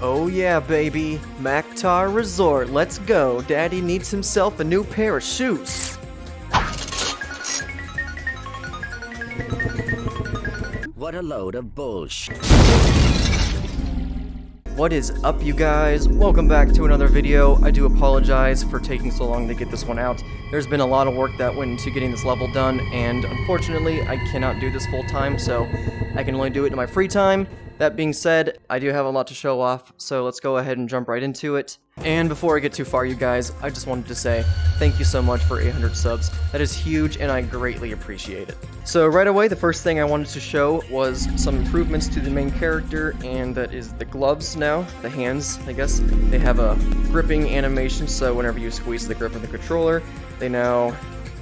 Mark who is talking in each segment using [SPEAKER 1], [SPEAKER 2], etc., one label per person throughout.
[SPEAKER 1] Oh yeah, baby. Maktar Resort, let's go. Daddy needs himself a new pair of shoes.
[SPEAKER 2] What a load of bullshit.
[SPEAKER 1] What is up, you guys? Welcome back to another video. I do apologize for taking so long to get this one out. There's been a lot of work that went into getting this level done, and unfortunately, I cannot do this full time, so I can only do it in my free time. That being said, I do have a lot to show off, so let's go ahead and jump right into it. And before I get too far, you guys, I just wanted to say thank you so much for 800 subs. That is huge, and I greatly appreciate it. So right away, the first thing I wanted to show was some improvements to the main character, and that is the gloves now, the hands, I guess. They have a gripping animation, so whenever you squeeze the grip of the controller, they now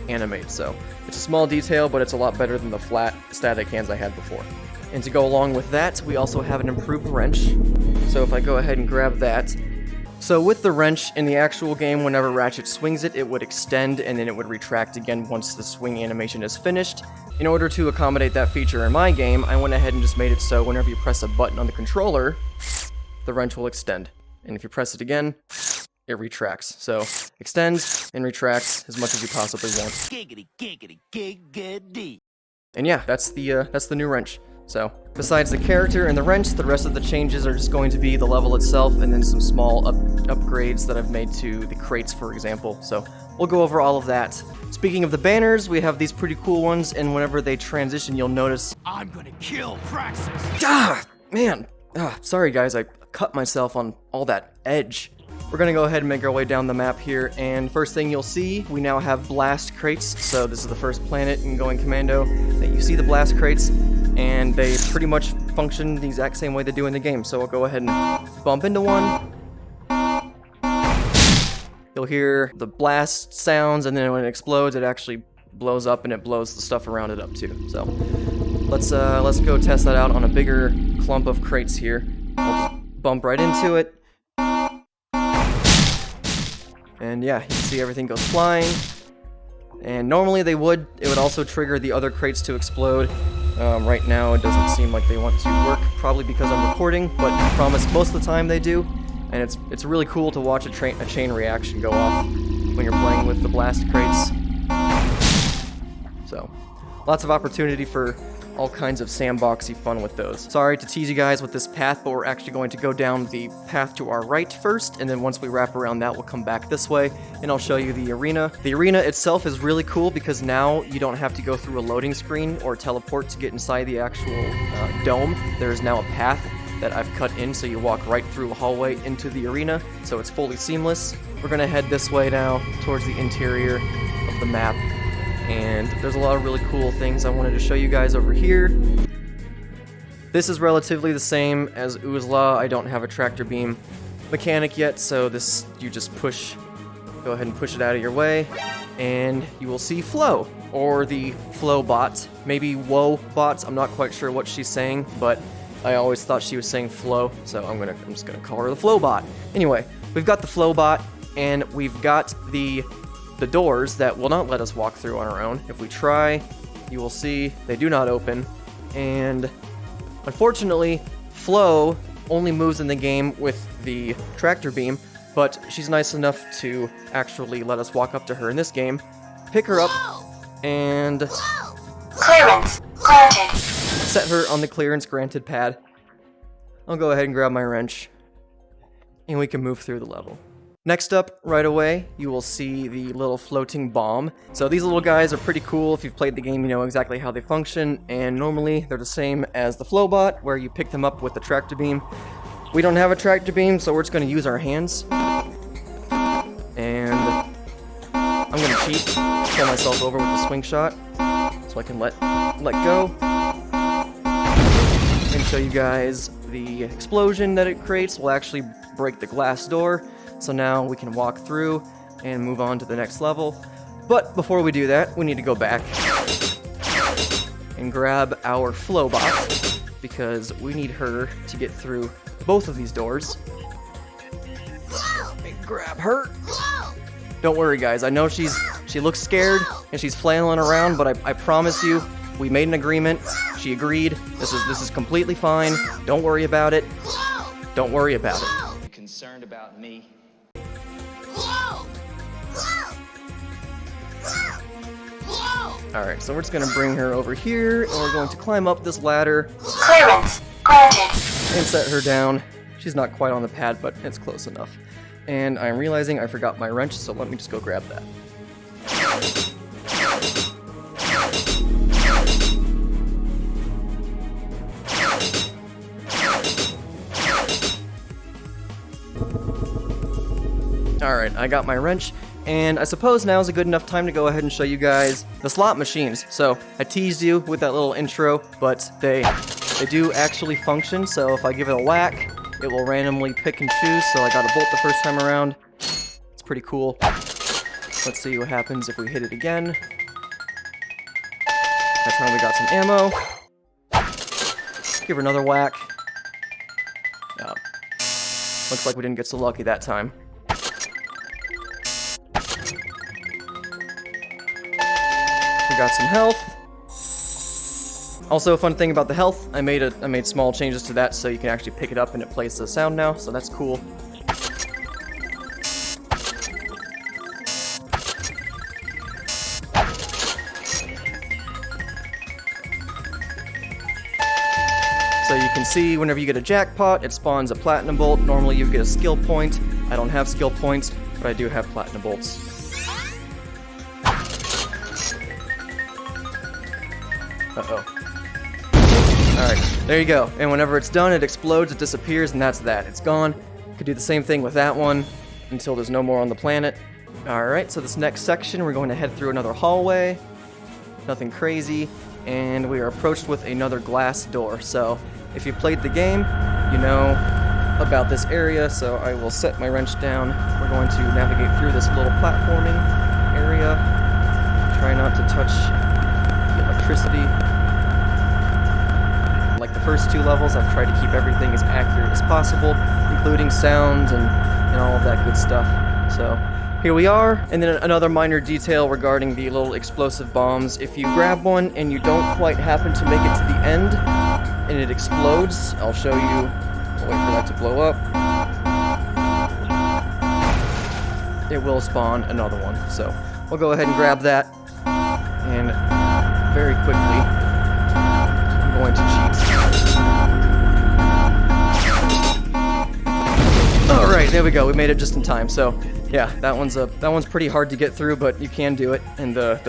[SPEAKER 1] animate. So it's a small detail, but it's a lot better than the flat, static hands I had before. And to go along with that, we also have an improved wrench. So if I go ahead and grab that. So with the wrench, in the actual game, whenever Ratchet swings it, it would extend and then it would retract again once the swing animation is finished. In order to accommodate that feature in my game, I went ahead and just made it so whenever you press a button on the controller, the wrench will extend. And if you press it again, it retracts. So extends and retracts as much as you possibly want.
[SPEAKER 2] Giggity, giggity, giggity.
[SPEAKER 1] And yeah, that's the new wrench. So, besides the character and the wrench, the rest of the changes are just going to be the level itself and then some small upgrades that I've made to the crates, for example. So, we'll go over all of that. Speaking of the banners, we have these pretty cool ones, and whenever they transition, you'll notice...
[SPEAKER 2] I'm gonna kill Praxis!
[SPEAKER 1] Ah! Man! Sorry guys, I cut myself on all that edge. We're gonna go ahead and make our way down the map here, and first thing you'll see, we now have blast crates. So this is the first planet in Going Commando that you see the blast crates, and they pretty much function the exact same way they do in the game. So we'll go ahead and bump into one. You'll hear the blast sounds, and then when it explodes, it actually blows up and it blows the stuff around it up too. So let's go test that out on a bigger clump of crates here. I'll just bump right into it. And yeah, you can see everything goes flying. And normally it would also trigger the other crates to explode. Right now it doesn't seem like they want to work, probably because I'm recording, but I promise most of the time they do. And it's really cool to watch a chain reaction go off when you're playing with the blast crates. So, lots of opportunity for all kinds of sandboxy fun with those. Sorry to tease you guys with this path, but we're actually going to go down the path to our right first, and then once we wrap around that, we'll come back this way, and I'll show you the arena. The arena itself is really cool because now you don't have to go through a loading screen or teleport to get inside the actual dome. There is now a path that I've cut in, so you walk right through a hallway into the arena, so it's fully seamless. We're gonna head this way now, towards the interior of the map. And there's a lot of really cool things I wanted to show you guys over here. This is relatively the same as Uzla. I don't have a tractor beam mechanic yet, so this, you just go ahead and push it out of your way, and you will see Flo, or the Flo bot. Maybe Woe bots, I'm not quite sure what she's saying, but I always thought she was saying Flo, so I'm just gonna call her the Flo bot. Anyway, we've got the Flo bot, and we've got the doors that will not let us walk through on our own. If we try, you will see they do not open, and unfortunately, Flo only moves in the game with the tractor beam, but she's nice enough to actually let us walk up to her in this game, pick her up, and
[SPEAKER 3] clearance granted.
[SPEAKER 1] Set her on the clearance granted pad. I'll go ahead and grab my wrench, and we can move through the level. Next up, right away, you will see the little floating bomb. So these little guys are pretty cool. If you've played the game, you know exactly how they function, and normally they're the same as the Flowbot, where you pick them up with the tractor beam. We don't have a tractor beam, so we're just going to use our hands. And I'm going to cheat, pull myself over with the swing shot, so I can let go. And show you guys the explosion that it creates will actually break the glass door. So now we can walk through and move on to the next level. But before we do that, we need to go back and grab our Flowbot, because we need her to get through both of these doors. And grab her. Don't worry guys, I know she looks scared and she's flailing around, but I promise you, we made an agreement. She agreed. This is completely fine. Don't worry about it. don't worry about it.
[SPEAKER 4] You concerned about me?
[SPEAKER 1] Alright, so we're just gonna bring her over here, and we're going to climb up this ladder
[SPEAKER 3] Clearance granted.
[SPEAKER 1] and set her down. She's not quite on the pad, but it's close enough. And I'm realizing I forgot my wrench, so let me just go grab that. Alright, I got my wrench, and I suppose now is a good enough time to go ahead and show you guys the slot machines. So, I teased you with that little intro, but they do actually function, so if I give it a whack, it will randomly pick and choose, so I got a bolt the first time around. It's pretty cool. Let's see what happens if we hit it again. That time we got some ammo. Give her another whack. Oh. Looks like we didn't get so lucky that time. We got some health. Also, a fun thing about the health, I made small changes to that so you can actually pick it up and it plays the sound now, so that's cool. So you can see whenever you get a jackpot, it spawns a platinum bolt. Normally you get a skill point. I don't have skill points, but I do have platinum bolts. Uh-oh. Alright, there you go. And whenever it's done, it explodes, it disappears, and that's that. It's gone. Could do the same thing with that one until there's no more on the planet. Alright, so this next section, we're going to head through another hallway. Nothing crazy. And we are approached with another glass door. So, if you played the game, you know about this area, so I will set my wrench down. We're going to navigate through this little platforming area. Try not to touch the electricity. Like the first two levels, I've tried to keep everything as accurate as possible, including sounds and all of that good stuff. So, here we are, and then another minor detail regarding the little explosive bombs. If you grab one and you don't quite happen to make it to the end, and it explodes, I'll show you. I'll wait for that to blow up. It will spawn another one. So, we'll go ahead and grab that, and very quickly, I'm going to cheat. Alright, there we go. We made it just in time. So, yeah, that one's pretty hard to get through, but you can do it, and my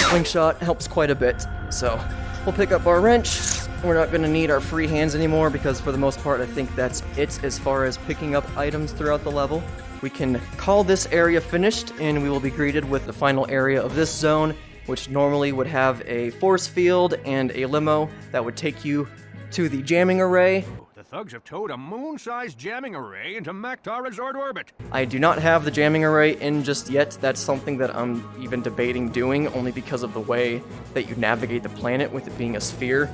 [SPEAKER 1] slingshot helps quite a bit. So, we'll pick up our wrench. We're not going to need our free hands anymore, because for the most part, I think that's it as far as picking up items throughout the level. We can call this area finished, and we will be greeted with the final area of this zone, which normally would have a force field and a limo that would take you to the jamming array.
[SPEAKER 5] The thugs have towed a moon-sized jamming array into Maktar Resort orbit.
[SPEAKER 1] I do not have the jamming array in just yet. That's something that I'm even debating doing, only because of the way that you navigate the planet with it being a sphere.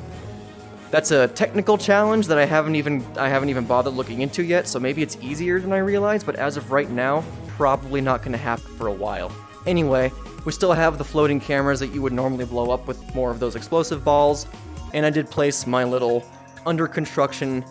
[SPEAKER 1] That's a technical challenge that I haven't even bothered looking into yet, so maybe it's easier than I realized, but as of right now, probably not going to happen for a while. Anyway, we still have the floating cameras that you would normally blow up with more of those explosive balls, and I did place my little under construction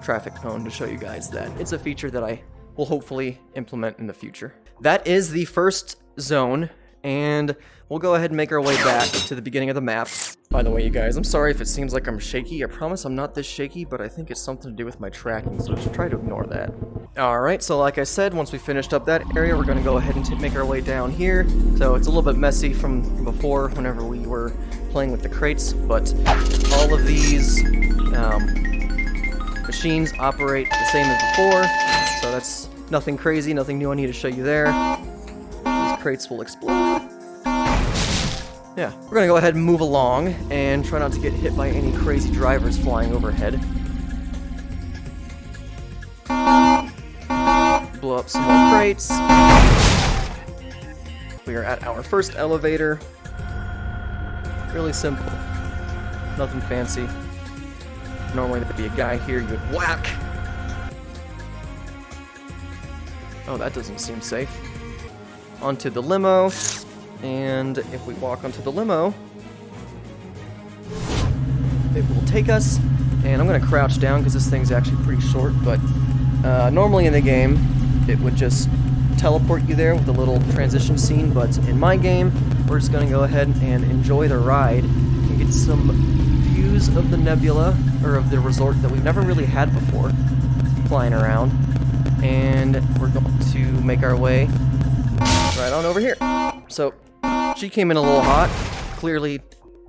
[SPEAKER 1] traffic cone to show you guys that. It's a feature that I will hopefully implement in the future. That is the first zone, and we'll go ahead and make our way back to the beginning of the map. By the way, you guys, I'm sorry if it seems like I'm shaky. I promise I'm not this shaky, but I think it's something to do with my tracking, so just try to ignore that. Alright, so like I said, once we finished up that area, we're going to go ahead and make our way down here. So it's a little bit messy from before, whenever we were playing with the crates, but all of these machines operate the same as before, so that's nothing crazy, nothing new I need to show you there. These crates will explode. Yeah, we're gonna go ahead and move along and try not to get hit by any crazy drivers flying overhead. Blow up some more crates. We are at our first elevator. Really simple. Nothing fancy. Normally there'd be a guy here you'd whack. Oh, that doesn't seem safe. Onto the limo. And if we walk onto the limo, it will take us And I'm gonna crouch down because this thing's actually pretty short, but normally in the game, it would just teleport you there with a little transition scene, but in my game, we're just gonna go ahead and enjoy the ride and get some views of the nebula, or of the resort that we've never really had before, flying around. And we're going to make our way right on over here. So, she came in a little hot. Clearly,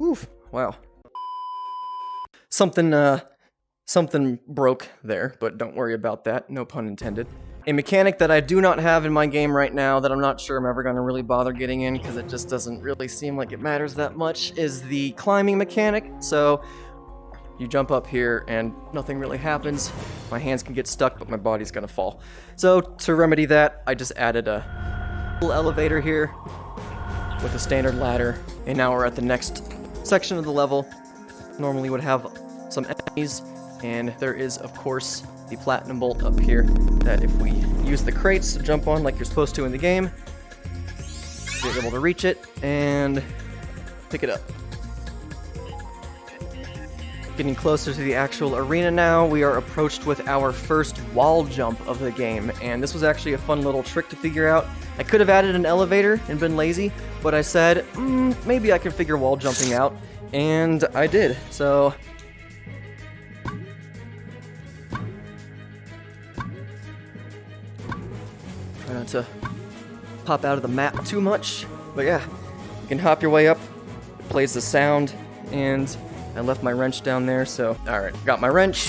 [SPEAKER 1] oof, wow. Something broke there, but don't worry about that, no pun intended. A mechanic that I do not have in my game right now that I'm not sure I'm ever going to really bother getting in because it just doesn't really seem like it matters that much is the climbing mechanic. So you jump up here and nothing really happens. My hands can get stuck, but my body's going to fall. So to remedy that, I just added a little elevator here with a standard ladder, and now we're at the next section of the level. Normally would have some enemies, and there is, of course, the platinum bolt up here that if we use the crates to jump on like you're supposed to in the game, you're able to reach it and pick it up. Getting closer to the actual arena now, we are approached with our first wall jump of the game, and this was actually a fun little trick to figure out. I could have added an elevator and been lazy, but I said, maybe I could figure wall jumping out, and I did, so try not to pop out of the map too much, but yeah, you can hop your way up, it plays the sound, and I left my wrench down there, so alright, got my wrench,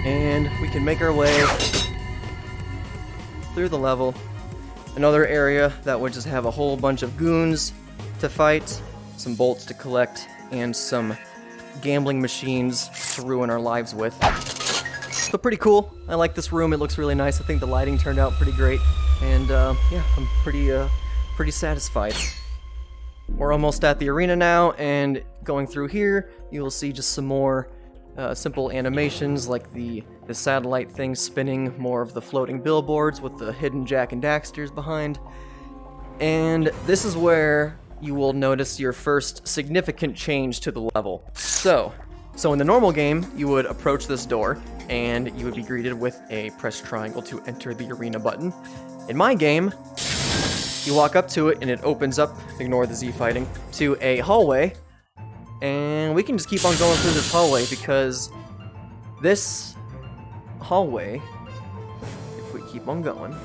[SPEAKER 1] and we can make our way through the level. Another area that would just have a whole bunch of goons to fight, some bolts to collect, and some gambling machines to ruin our lives with. So pretty cool. I like this room, it looks really nice. I think the lighting turned out pretty great, and yeah, I'm pretty satisfied. We're almost at the arena now, and going through here, you will see just some more simple animations like the satellite thing spinning, more of the floating billboards with the hidden Jak and Daxters behind. And this is where you will notice your first significant change to the level. So in the normal game, you would approach this door, and you would be greeted with a press triangle to enter the arena button. In my game, you walk up to it and it opens up, ignore the Z fighting, to a hallway, and we can just keep on going through this hallway because this hallway, if we keep on going,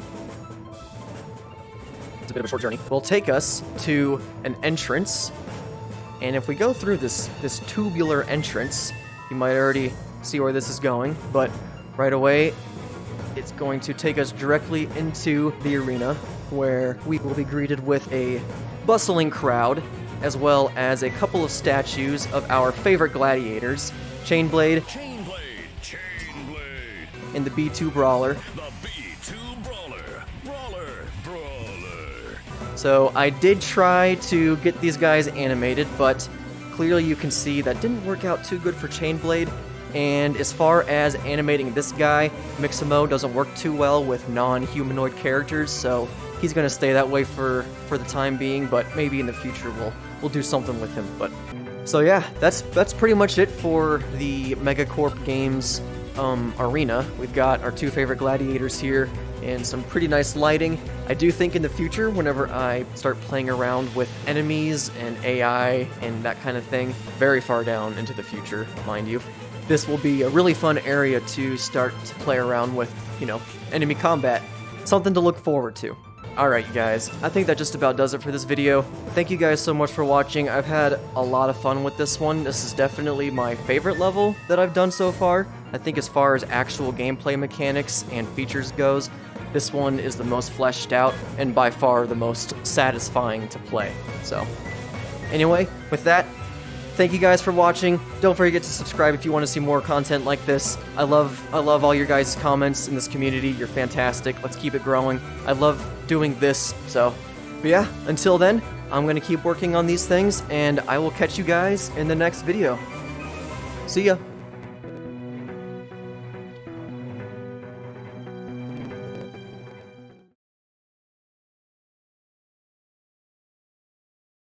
[SPEAKER 1] it's a bit of a short journey, will take us to an entrance, and if we go through this tubular entrance, you might already see where this is going, but right away, it's going to take us directly into the arena, where we will be greeted with a bustling crowd, as well as a couple of statues of our favorite gladiators, Chainblade, and the B2 Brawler. So I did try to get these guys animated, but clearly you can see that didn't work out too good for Chainblade. And as far as animating this guy, Mixamo doesn't work too well with non-humanoid characters, so he's gonna stay that way for the time being, but maybe in the future we'll do something with him. But so yeah, that's pretty much it for the Megacorp Games arena. We've got our two favorite gladiators here and some pretty nice lighting. I do think in the future, whenever I start playing around with enemies and AI and that kind of thing, very far down into the future, mind you, this will be a really fun area to start to play around with, you know, enemy combat. Something to look forward to. Alright, you guys, I think that just about does it for this video. Thank you guys so much for watching. I've had a lot of fun with this one. This is definitely my favorite level that I've done so far. I think as far as actual gameplay mechanics and features goes, this one is the most fleshed out and by far the most satisfying to play. So, anyway, with that, thank you guys for watching. Don't forget to subscribe if you want to see more content like this. I love all your guys' comments in this community. You're fantastic. Let's keep it growing. I love doing this. So, but yeah, until then, I'm going to keep working on these things, and I will catch you guys in the next video. See ya.